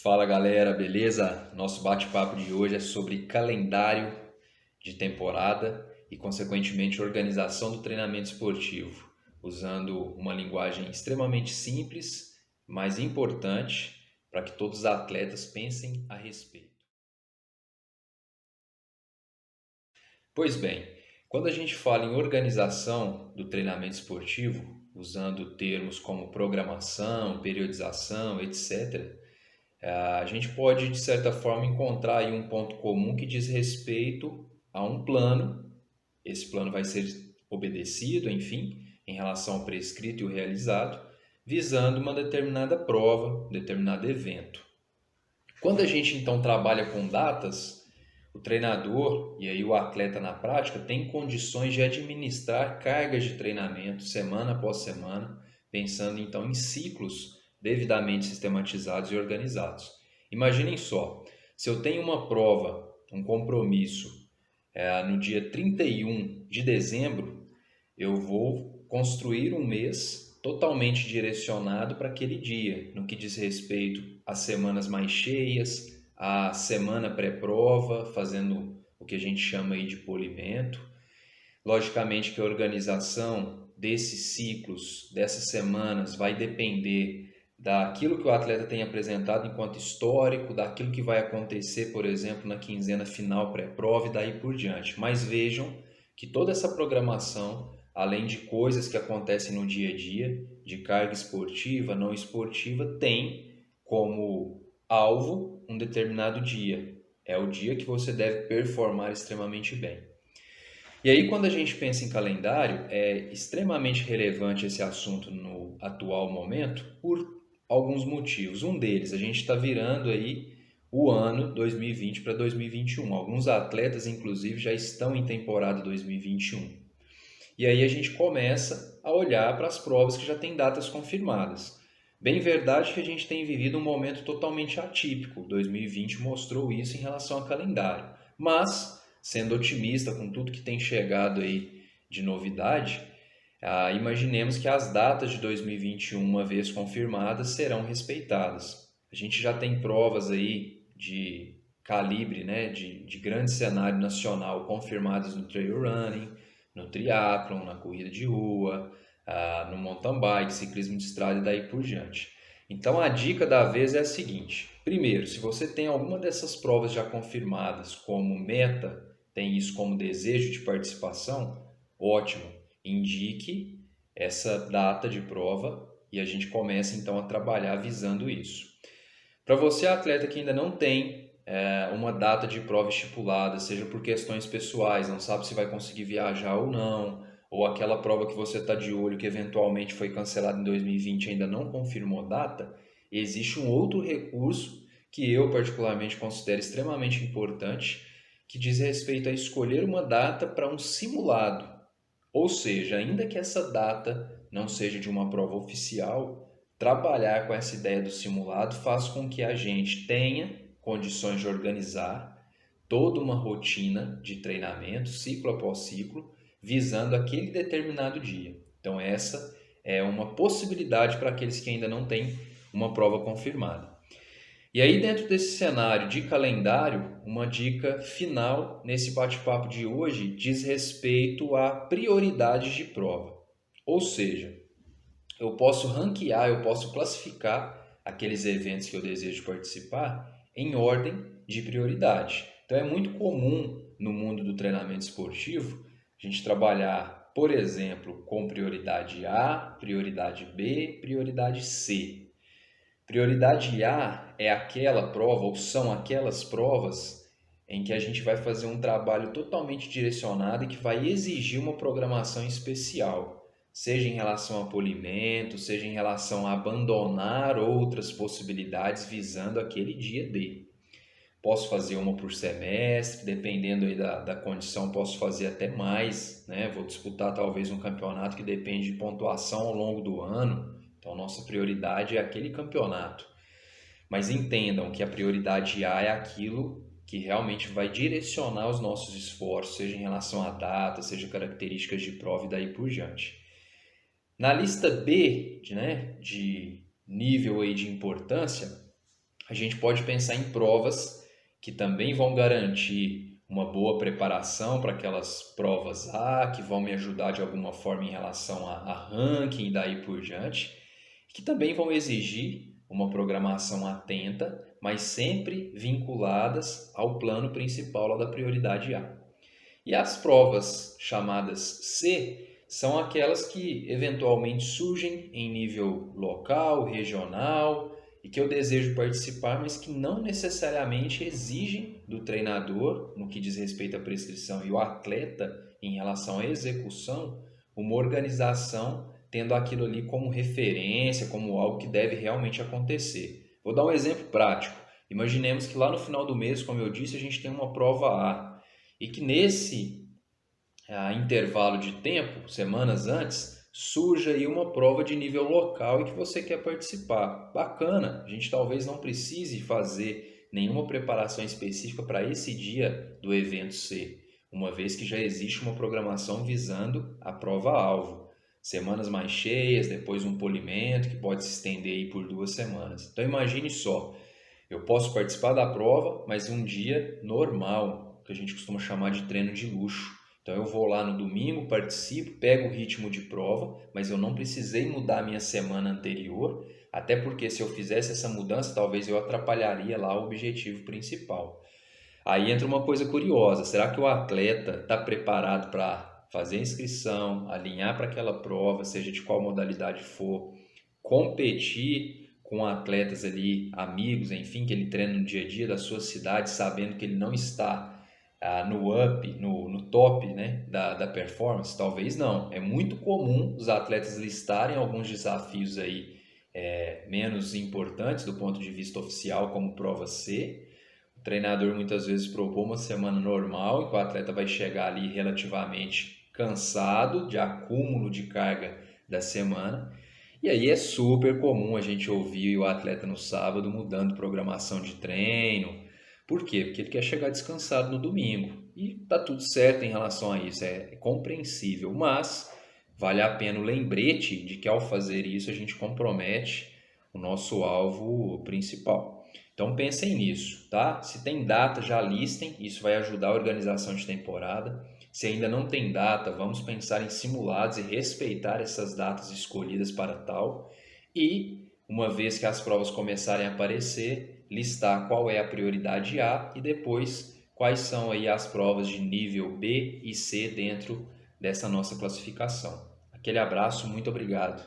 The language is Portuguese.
Fala galera, beleza? Nosso bate-papo de hoje é sobre calendário de temporada e, consequentemente, organização do treinamento esportivo, usando uma linguagem extremamente simples, mas importante para que todos os atletas pensem a respeito. Pois bem, quando a gente fala em organização do treinamento esportivo, usando termos como programação, periodização, etc., a gente pode, de certa forma, encontrar aí um ponto comum que diz respeito a um plano. Esse plano vai ser obedecido, enfim, em relação ao prescrito e o realizado, visando uma determinada prova, um determinado evento. Quando a gente então trabalha com datas, o treinador e aí o atleta na prática tem condições de administrar cargas de treinamento semana após semana, pensando então em ciclos devidamente sistematizados e organizados. Imaginem só, se eu tenho uma prova, um compromisso, no dia 31 de dezembro, eu vou construir um mês totalmente direcionado para aquele dia, no que diz respeito às semanas mais cheias, à semana pré-prova, fazendo o que a gente chama aí de polimento. Logicamente que a organização desses ciclos, dessas semanas, vai depender daquilo que o atleta tem apresentado enquanto histórico, daquilo que vai acontecer, por exemplo, na quinzena final pré-prova e daí por diante. Mas vejam que toda essa programação, além de coisas que acontecem no dia a dia, de carga esportiva, não esportiva, tem como alvo um determinado dia. É o dia que você deve performar extremamente bem. E aí, quando a gente pensa em calendário, é extremamente relevante esse assunto no atual momento por alguns motivos. Um deles, a gente está virando aí o ano 2020 para 2021. Alguns atletas, inclusive, já estão em temporada 2021. E aí a gente começa a olhar para as provas que já têm datas confirmadas. Bem verdade que a gente tem vivido um momento totalmente atípico. 2020 mostrou isso em relação ao calendário. Mas, sendo otimista com tudo que tem chegado aí de novidade, imaginemos que as datas de 2021, uma vez confirmadas, serão respeitadas. A gente já tem provas aí de calibre, né, de grande cenário nacional confirmadas no trail running, no triatlon, na corrida de rua, no mountain bike, ciclismo de estrada e daí por diante. Então a dica da vez é a seguinte: primeiro, se você tem alguma dessas provas já confirmadas como meta, tem isso como desejo de participação, ótimo, indique essa data de prova e a gente começa então a trabalhar visando isso. Para você, atleta que ainda não tem uma data de prova estipulada, seja por questões pessoais, não sabe se vai conseguir viajar ou não, ou aquela prova que você está de olho que eventualmente foi cancelada em 2020 e ainda não confirmou data, existe um outro recurso que eu particularmente considero extremamente importante, que diz respeito a escolher uma data para um simulado. Ou seja, ainda que essa data não seja de uma prova oficial, trabalhar com essa ideia do simulado faz com que a gente tenha condições de organizar toda uma rotina de treinamento, ciclo após ciclo, visando aquele determinado dia. Então, essa é uma possibilidade para aqueles que ainda não têm uma prova confirmada. E aí, dentro desse cenário de calendário, uma dica final nesse bate-papo de hoje diz respeito a prioridades de prova. Ou seja, eu posso ranquear, eu posso classificar aqueles eventos que eu desejo participar em ordem de prioridade. Então é muito comum no mundo do treinamento esportivo a gente trabalhar, por exemplo, com prioridade A, prioridade B, prioridade C. Prioridade A é aquela prova ou são aquelas provas em que a gente vai fazer um trabalho totalmente direcionado e que vai exigir uma programação especial, seja em relação a polimento, seja em relação a abandonar outras possibilidades visando aquele dia D. Posso fazer uma por semestre, dependendo aí da condição, posso fazer até mais, né? Vou disputar talvez um campeonato que depende de pontuação ao longo do ano, então nossa prioridade é aquele campeonato. Mas entendam que a prioridade A é aquilo que realmente vai direcionar os nossos esforços, seja em relação à data, seja características de prova e daí por diante. Na lista B, de nível aí de importância, a gente pode pensar em provas que também vão garantir uma boa preparação para aquelas provas A, que vão me ajudar de alguma forma em relação a ranking e daí por diante, que também vão exigir uma programação atenta, mas sempre vinculadas ao plano principal lá da prioridade A. E as provas chamadas C são aquelas que eventualmente surgem em nível local, regional e que eu desejo participar, mas que não necessariamente exigem do treinador, no que diz respeito à prescrição, e o atleta em relação à execução, uma organização tendo aquilo ali como referência, como algo que deve realmente acontecer. Vou dar um exemplo prático. Imaginemos que lá no final do mês, como eu disse, a gente tem uma prova A e que nesse intervalo de tempo, semanas antes, surja aí uma prova de nível local e que você quer participar. Bacana, a gente talvez não precise fazer nenhuma preparação específica para esse dia do evento C, uma vez que já existe uma programação visando a prova-alvo. Semanas mais cheias, depois um polimento que pode se estender aí por 2 semanas. Então imagine só, eu posso participar da prova, mas um dia normal, que a gente costuma chamar de treino de luxo. Então eu vou lá no domingo, participo, pego o ritmo de prova, mas eu não precisei mudar a minha semana anterior, até porque se eu fizesse essa mudança, talvez eu atrapalharia lá o objetivo principal. Aí entra uma coisa curiosa, será que o atleta está preparado para fazer a inscrição, alinhar para aquela prova, seja de qual modalidade for, competir com atletas ali, amigos, enfim, que ele treina no dia a dia da sua cidade, sabendo que ele não está no up, no top, né, da performance? Talvez não. É muito comum os atletas listarem alguns desafios aí menos importantes do ponto de vista oficial, como prova C. O treinador muitas vezes propõe uma semana normal, em que o atleta vai chegar ali relativamente cansado de acúmulo de carga da semana. E aí é super comum a gente ouvir o atleta no sábado mudando programação de treino. Por quê? Porque ele quer chegar descansado no domingo. E tá tudo certo em relação a isso, é compreensível, mas vale a pena o lembrete de que ao fazer isso a gente compromete o nosso alvo principal. Então pensem nisso, tá? Se tem data, já listem, isso vai ajudar a organização de temporada. Se ainda não tem data, vamos pensar em simulados e respeitar essas datas escolhidas para tal. E, uma vez que as provas começarem a aparecer, listar qual é a prioridade A e depois quais são aí as provas de nível B e C dentro dessa nossa classificação. Aquele abraço, muito obrigado.